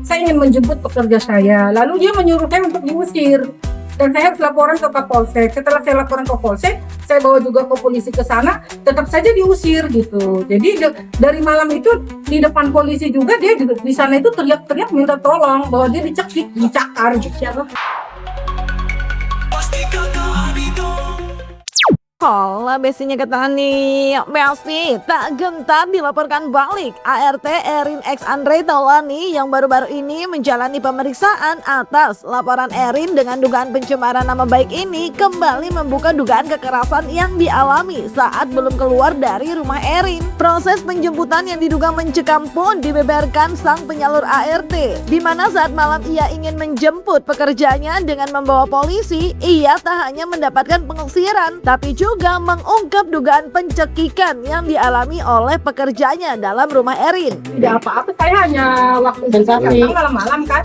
saya ingin menjemput pekerja saya, lalu dia menyuruh saya untuk diusir. Dan saya harus laporan ke Kapolsek. Setelah saya laporan ke Polsek, saya bawa juga ke polisi ke sana, tetap saja diusir gitu. Jadi dari malam itu di depan polisi juga dia di sana itu teriak-teriak minta tolong bahwa dia dicekik, dicakar gitu. Siapa? Hola besinya Ketani, Besti tak gentar dilaporkan balik ART Erin X Andre Taulani yang baru-baru ini menjalani pemeriksaan atas laporan Erin dengan dugaan pencemaran nama baik ini kembali membuka dugaan kekerasan yang dialami saat belum keluar dari rumah Erin. Proses penjemputan yang diduga mencekam pun dibeberkan sang penyalur ART, di mana saat malam ia ingin menjemput pekerjanya dengan membawa polisi, ia tak hanya mendapatkan pengusiran, tapi juga mengungkap dugaan pencekikan yang dialami oleh pekerjanya dalam rumah Erin. Tidak apa-apa, saya hanya waktu datang malam-malam kan.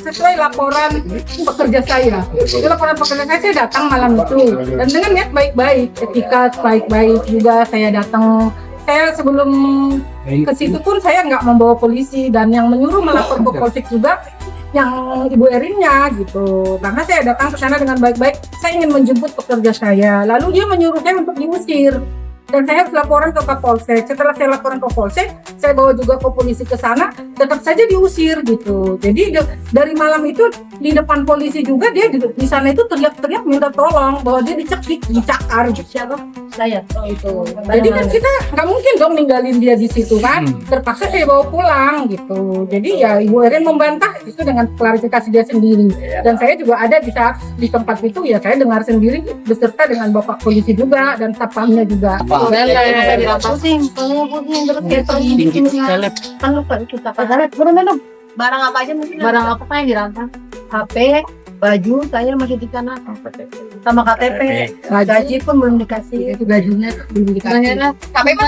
Sesuai laporan pekerja saya. Di laporan pekerja saya datang malam itu dan dengan niat baik-baik, etika baik-baik juga saya datang. Saya sebelum ke situ pun saya nggak membawa polisi dan yang menyuruh melapor ke Polsek juga yang Ibu Erinnya gitu, karena saya datang ke sana dengan baik-baik, saya ingin menjemput pekerja saya, lalu dia menyuruh saya untuk diusir dan saya harus laporan ke Kapolsek. Setelah saya laporan ke Polsek, saya bawa juga ke polisi ke sana, tetap saja diusir gitu. Jadi dari malam itu di depan polisi juga dia di sana itu teriak-teriak minta tolong bahwa dia dicekik, dicakar gitu. Siapa? Saya. Oh itu. Jadi kan kita nggak mungkin dong ninggalin dia di situ kan. Terpaksa saya bawa pulang gitu. Jadi ya Ibu Erin membantah itu dengan klarifikasi dia sendiri. Dan saya juga ada di saat di tempat itu ya saya dengar sendiri beserta dengan Bapak polisi juga dan satpamnya juga. Pusing terus kayak kan lupa itu apa barang apa aja mungkin barang apa yang dirampas, HP, baju saya masih di sana sama KTP, gaji pun belum dikasih, itu gajinya belum dikasih. KTP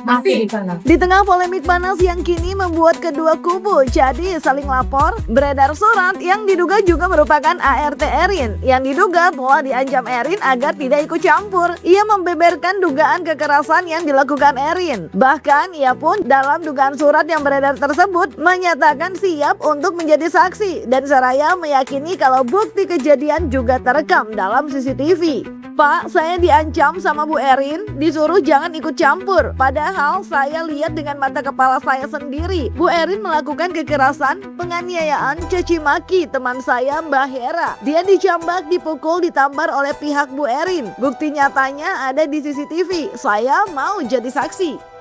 masih di sana. Di tengah polemik panas yang kini membuat kedua kubu jadi saling lapor, beredar surat yang diduga juga merupakan ART Erin yang diduga telah diancam Erin agar tidak ikut campur. Ia membeberkan dugaan kekerasan yang dilakukan Erin. Bahkan ia pun dalam dugaan surat yang beredar tersebut menyatakan siap untuk menjadi saksi dan seraya meyakini kalau bukti kejadian juga terekam dalam CCTV. Pak, saya diancam sama Bu Erin, disuruh jangan ikut campur. Padahal saya lihat dengan mata kepala saya sendiri. Bu Erin melakukan kekerasan, penganiayaan, caci maki teman saya Mbak Hera. Dia dicambak, dipukul, ditampar oleh pihak Bu Erin. Bukti nyatanya ada di CCTV. Saya mau jadi saksi.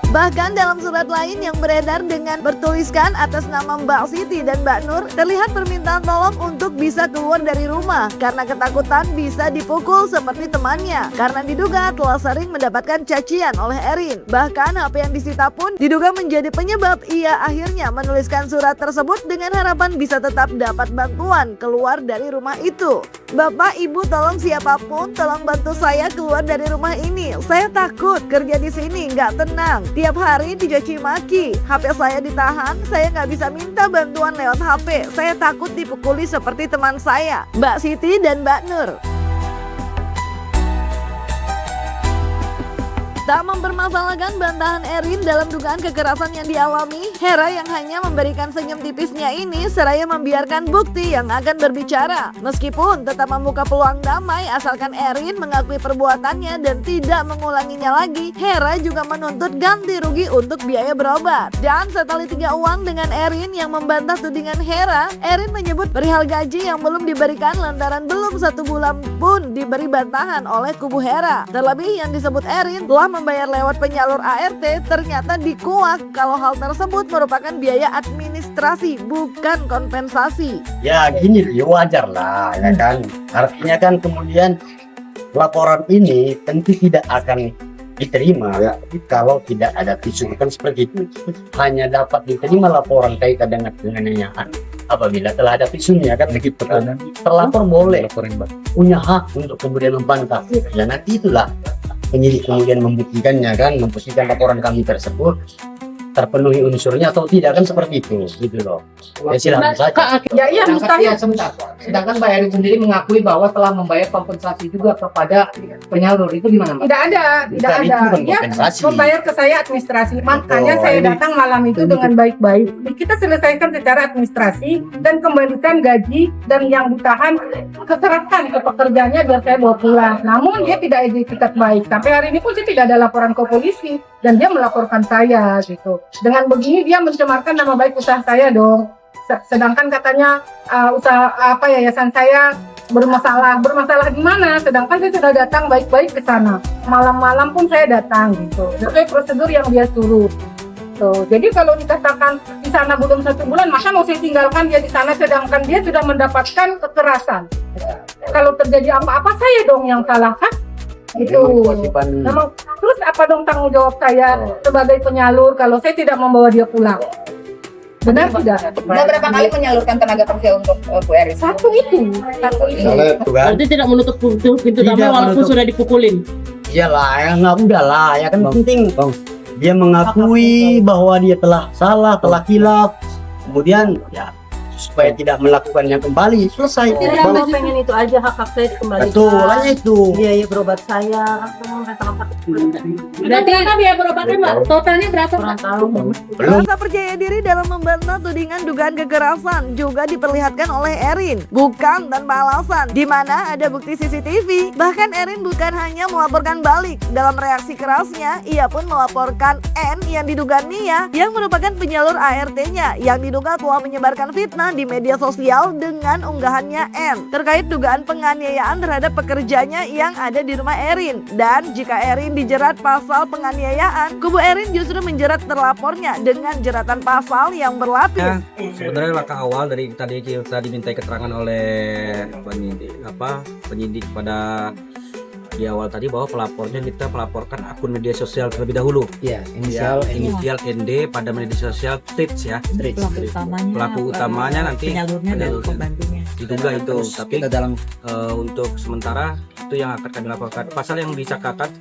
Bahkan dalam surat lain yang beredar dengan bertuliskan atas nama Mbak Siti dan Mbak Nur, terlihat permintaan tolong untuk bisa keluar dari rumah karena ketakutan bisa dipukul seperti temannya, karena diduga telah sering mendapatkan cacian oleh Erin. Bahkan HP yang disita pun diduga menjadi penyebab ia akhirnya menuliskan surat tersebut dengan harapan bisa tetap dapat bantuan keluar dari rumah itu. Bapak, Ibu, tolong siapapun tolong bantu saya keluar dari rumah ini. Saya takut kerja di sini nggak tenang. Tiap hari dicaci maki, HP saya ditahan, saya nggak bisa minta bantuan lewat HP. Saya takut dipukuli seperti teman saya, Mbak Siti dan Mbak Nur. Tak mempermasalahkan bantahan Erin dalam dugaan kekerasan yang dialami, Hera yang hanya memberikan senyum tipisnya ini seraya membiarkan bukti yang akan berbicara. Meskipun tetap membuka peluang damai asalkan Erin mengakui perbuatannya dan tidak mengulanginya lagi, Hera juga menuntut ganti rugi untuk biaya berobat. Dan setali tiga uang dengan Erin yang membantah tudingan Hera, Erin menyebut perihal gaji yang belum diberikan lantaran belum 1 bulan pun diberi bantahan oleh kubu Hera. Terlebih yang disebut Erin telah membayar lewat penyalur ART, ternyata dikuak kalau hal tersebut merupakan biaya administrasi bukan kompensasi. Ya gini, ya wajar lah ya kan. Artinya kan kemudian laporan ini tentu tidak akan diterima ya, kalau tidak ada visum kan seperti itu. Hanya dapat diterima laporan kaitan dengan penganiayaan apabila telah ada visumnya kan begitu kan. Terlapor boleh punya hak untuk kemudian membantah. Ya nanti itulah penyidik kemudian membuktikannya kan, membuktikan laporan kami tersebut terpenuhi unsurnya atau tidak, kan seperti itu gitu loh. Ya silakan saja. Ya iya mustahil. Sebentar. Sedangkan Mbak Erin sendiri mengakui bahwa telah membayar kompensasi juga kepada penyalur, itu gimana Mbak? Tidak ada. Bukan, itu bukan Dia kompensasi. membayar ke saya administrasi. Makanya Oh, saya ini- datang malam itu dengan baik-baik. Kita selesaikan secara administrasi dan kembalikan gaji dan yang ditahan keserahkan ke pekerjanya biar saya bawa pulang. Namun dia tidak etikat baik. Sampai hari ini pun sih tidak ada laporan ke polisi dan dia melaporkan saya gitu. Dengan begini dia mencemarkan nama baik usaha saya dong. Sedangkan katanya usaha yayasan saya bermasalah di mana? Sedangkan saya sudah datang baik-baik ke sana. Malam-malam pun saya datang gitu. Sesuai prosedur yang dia suruh. Tuh. Jadi kalau dikatakan di sana belum 1 bulan, masa mau saya tinggalkan dia di sana sedangkan dia sudah mendapatkan kekerasan. Kalau terjadi apa-apa saya dong yang salah kan? Itu. Kewajiban Memang terus apa dong tanggung jawab saya sebagai penyalur kalau saya tidak membawa dia pulang? Benar tidak? Udah berapa kali menyalurkan tenaga kerja untuk Bu Erin? Satu itu. misalnya itu kan. Berarti tidak menutup pintu Tidak damai walaupun menutup. sudah dipukulin. Iyalah, ya nggak udah lah, ya kan penting dia mengakui bahwa dia telah salah, telah kilaf, kemudian ya supaya tidak melakukannya kembali, selesai. Saya mau pengen itu aja, hak saya dikembalikan. Betul, hanya itu. Biaya berobat saya, Berarti biaya berobatnya Mbak, totalnya berapa Mbak? kurang tahu. Belum. Rasa percaya diri dalam membantah tudingan dugaan kekerasan juga diperlihatkan oleh Erin, bukan tanpa alasan, di mana ada bukti CCTV. Bahkan Erin bukan hanya melaporkan balik, dalam reaksi kerasnya, ia pun melaporkan N yang diduga Nia, yang merupakan penyalur ART-nya, yang diduga telah menyebarkan fitnah di media sosial dengan unggahannya N terkait dugaan penganiayaan terhadap pekerjanya yang ada di rumah Erin. Dan jika Erin dijerat pasal penganiayaan, kubu Erin justru menjerat terlapornya dengan jeratan pasal yang berlapis. Sebenarnya langkah awal dari tadi kita dimintai keterangan oleh penyidik pada di awal tadi bahwa pelapornya kita melaporkan akun media sosial terlebih dahulu. Iya, Inisial ND pada media sosial Trits ya. Pelaku utamanya nanti penyalurnya dan penyalurnya. pembantunya. Diduga itu, tapi kita dalam untuk sementara itu yang akan kami laporkan. Pasal yang disangkakan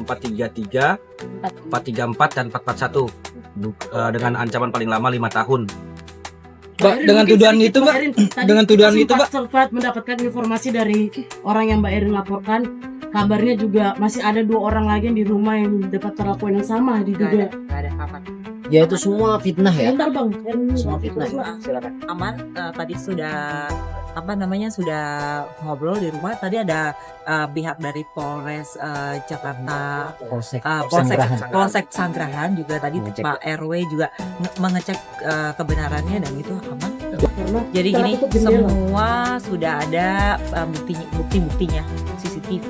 433, 434 dan 441 dengan ancaman paling lama 5 tahun. Mbak, dengan tuduhan itu, Mbak, dengan tuduhan itu, Mbak, sempat mendapatkan informasi dari orang yang Mbak Erin laporkan. Kabarnya juga masih ada 2 orang lagi yang di rumah yang dapat perlakuan yang sama diduga. ya itu semua fitnah ya. Bentar Bang, Erin Semua fitnah. silakan. Aman, tadi sudah sudah ngobrol di rumah. Tadi ada pihak dari Polres Jakarta, Polsek Sanggerahan juga tadi Mengecek. Pak RW juga mengecek kebenarannya dan itu aman. Karena Jadi setelah gini, tutup jendela. semua sudah ada bukti-buktinya, CCTV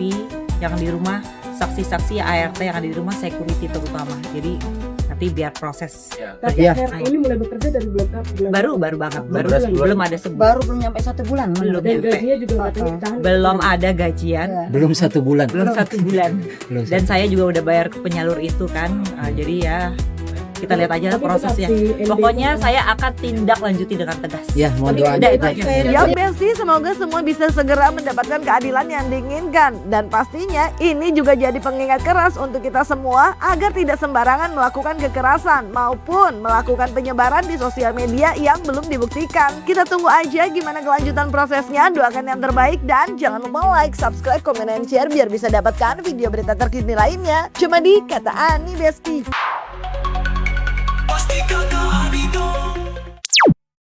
yang di rumah, saksi-saksi ART yang ada di rumah, security terutama. Jadi nanti biar proses. Tapi Iya. RT ini mulai bekerja dari bulan Baru banget, baru 12 bulan. belum ada sebulan. Baru belum nyampe 1 bulan. Belum dan nyampe. gajinya juga katanya ditahan. Belum ada gajian. Belum 1 bulan. Belum 1 bulan. Belum Dan saya juga udah bayar ke penyalur itu kan. Jadi ya kita lihat aja Tapi prosesnya. tetap si ND Pokoknya saya akan tindak lanjuti dengan tegas. Ya, mohon Udah doanya. itu aja. Ya Besti, semoga semua bisa segera mendapatkan keadilan yang diinginkan. Dan pastinya ini juga jadi pengingat keras untuk kita semua agar tidak sembarangan melakukan kekerasan maupun melakukan penyebaran di sosial media yang belum dibuktikan. Kita tunggu aja gimana kelanjutan prosesnya, doakan yang terbaik dan jangan lupa like, subscribe, komen, dan share biar bisa dapatkan video berita terkini lainnya. Cuma di Kata Ani Besti.